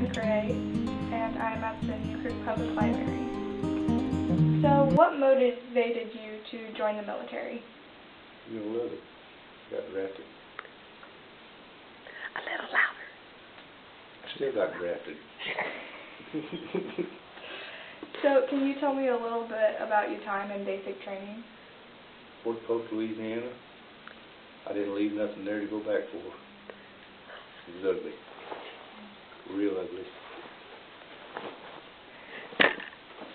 DuaneGray, and I'm at the New Creek Public Library. So, what motivated you to join the military? You don't love it. Got drafted. A little louder. I still got drafted. So, can you tell me a little bit about your time in basic training? Fort Polk, Louisiana. I didn't leave nothing there to go back for. It was ugly. Real ugly.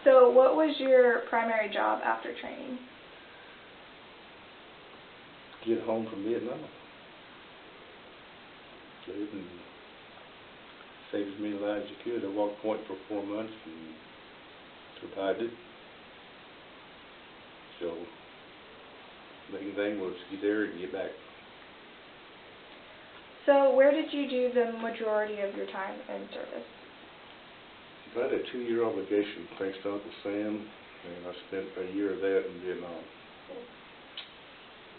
So, what was your primary job after training? Get home from Vietnam. Live and save as many lives as you could. I walked point for 4 months and survived it. So, main thing was get there and get back. So, where did you do the majority of your time in service? I had a 2-year obligation thanks to Uncle Sam, and I spent a year of that in Vietnam.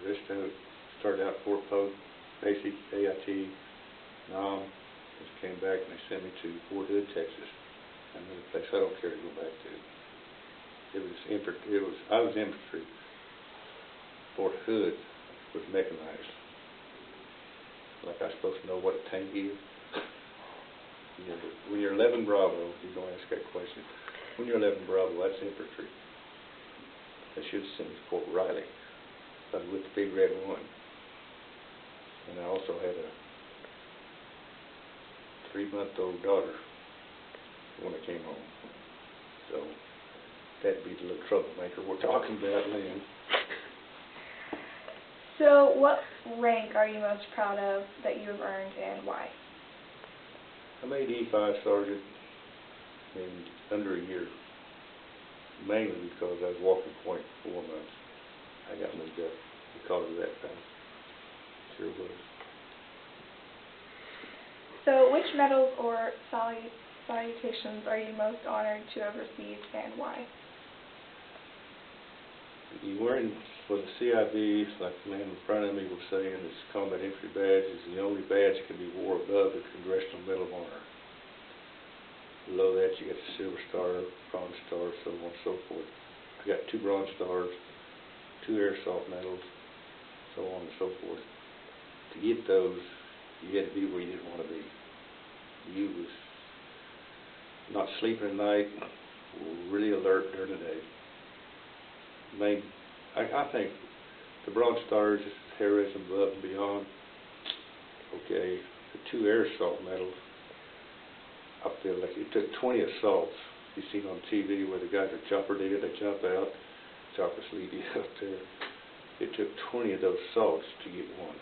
The rest of it started out Fort Polk, basic AIT, NOM, just came back and they sent me to Fort Hood, Texas. Another place I don't care to go back to. I was infantry. Fort Hood was mechanized. Like I was supposed to know what a tank is. When you're 11 Bravo, you don't ask that question. When you're 11 Bravo, that's infantry. They should have sent me to Fort Riley. I was with the Big Red One. And I also had a 3-month-old daughter when I came home. So that'd be the little troublemaker we're talking about then. So, what rank are you most proud of that you have earned and why? I made E5 sergeant in under a year, mainly because I was walking point for 4 months. I got moved up because of that thing. Sure was. So, which medals or salutations are you most honored to have received and why? You wearing for the CIB, like the man in front of me was saying, this combat infantry badge is the only badge that can be worn above the Congressional Medal of Honor. Below that you get the Silver Star, Bronze Star, so on and so forth. I got 2 Bronze Stars, 2 Air Assault Medals, so on and so forth. To get those, you had to be where you didn't want to be. You was not sleeping at night, really alert during the day. I think the Bronze Stars is heroism above and beyond. Okay, the 2 Air Assault Medals, I feel like it took 20 assaults. You've seen on TV where the guys are chopper dead, they jump out, choppers leave you up there. It took 20 of those assaults to get 1.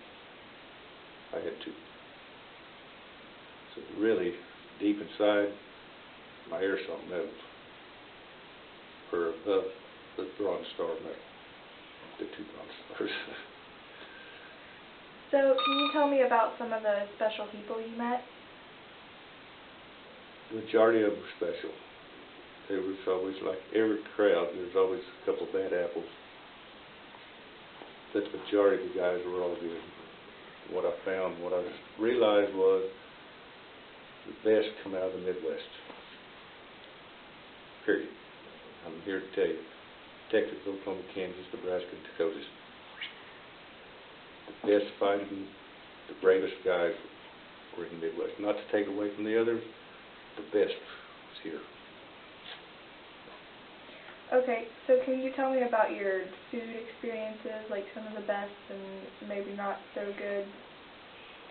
I had 2. So really, deep inside, my Air Assault Medals were above the Bronze Star Medal, the 2 Bronze Stars. So, can you tell me about some of the special people you met? The majority of them were special. There was always, like every crowd, there's always a couple of bad apples. But the majority of the guys were all good. What I found, what I realized was the best come out of the Midwest. Period. I'm here to tell you. Texas, Oklahoma, Kansas, Nebraska, and Dakotas. The best fighting, the bravest guys were in the Midwest. Not to take away from the others, the best was here. Okay, so can you tell me about your food experiences, like some of the best and maybe not so good,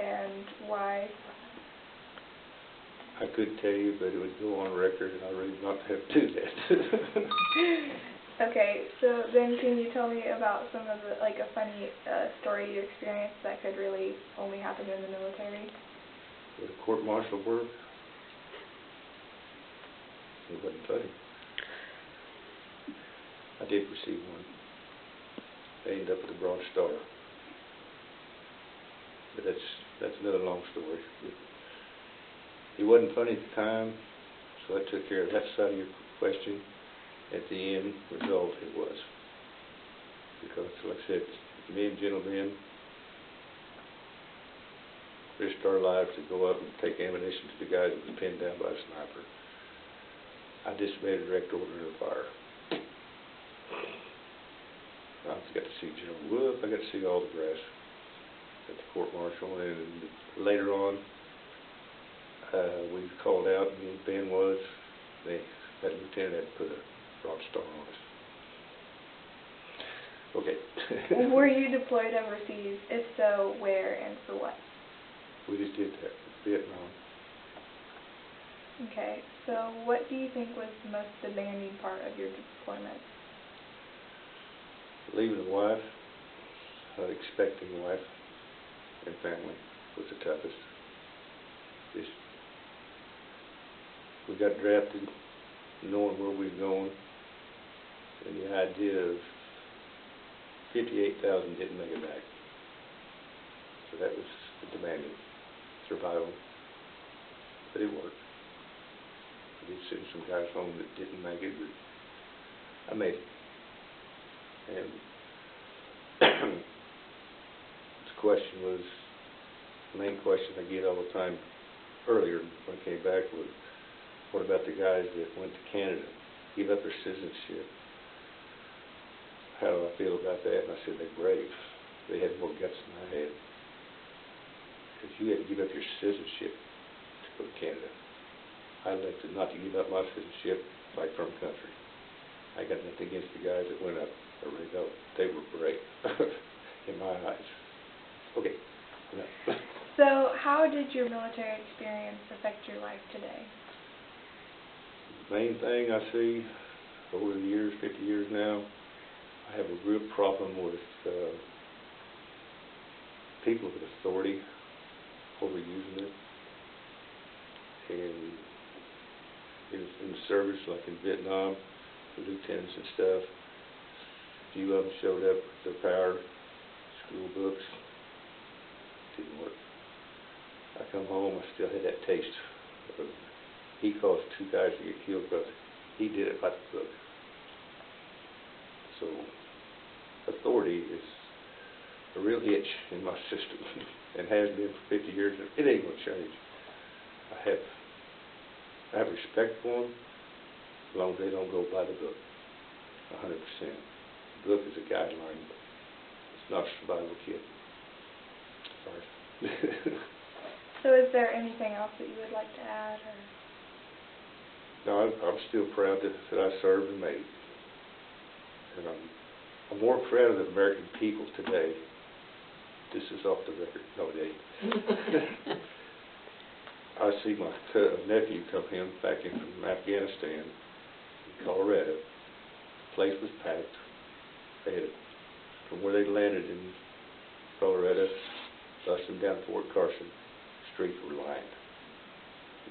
and why? I could tell you, but it would go on record, and I really not have to do that. Okay, so then can you tell me about some of the, like a funny story you experienced that could really only happen in the military? Would a court-martial work? It wasn't funny. I did receive one. I ended up with a Bronze Star. But that's another long story. It wasn't funny at the time, so I took care of that side of your question. At the end result, it was. Because, like I said, me and gentlemen, risked our lives to go up and take ammunition to the guy that was pinned down by a sniper. I disobeyed a direct order to fire. I got to see General Wolf. I got to see all the brass at the court-martial, and later on, we called out, and Ben was, that lieutenant had put a rock star on us. Okay. Were you deployed overseas? If so, where and for what? We just did that, Vietnam. Okay, so what do you think was the most demanding part of your deployment? Leaving a wife, expecting a wife and family was the toughest. We got drafted knowing where we were going, and the idea of 58,000 didn't make it back. So that was the demanding survival, but it worked. We did send some guys home that didn't make it, but I made it. And the question was, the main question I get all the time earlier when I came back was, what about the guys that went to Canada, give up their citizenship? How do I feel about that? And I said, they're brave. They had more guts than I had. Because you had to give up your citizenship to go to Canada. I elected not to give up my citizenship, fight for my country. I got nothing against the guys that went up. I really don't. They were brave in my eyes. Okay. No. So, how did your military experience affect your life today? The main thing I see over the years, 50 years now, I have a real problem with people with authority overusing it. And in the service, like in Vietnam, the lieutenants and stuff, a few of them showed up with their power school books. Didn't work. I come home, I still had that taste. He caused 2 guys to get killed because he did it by the book. So authority is a real itch in my system and has been for 50 years. It ain't going to change. I have respect for them as long as they don't go by the book, 100%. The book is a guideline. It's not a survival kit. Sorry. So is there anything else that you would like to add? Or? No, I'm still proud that I served and made. And I'm more proud of the American people today. This is off the record. No, it ain't. I see my nephew come back in from Afghanistan, in Colorado. The place was packed. They had, from where they landed in Colorado, bused them down to Fort Carson. Streets were lined.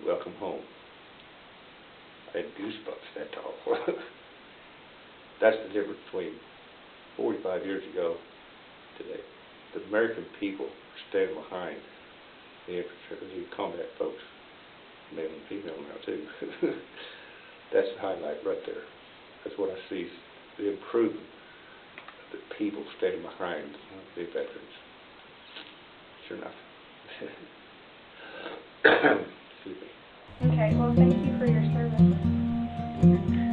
Welcome home. I had goosebumps that tall. That's the difference between 45 years ago today. The American people are standing behind the infantry, the combat folks, male and female now too. That's the highlight right there. That's what I see, the improvement of the people standing behind the veterans. Sure enough. Excuse me. Okay, well, thank you for your service.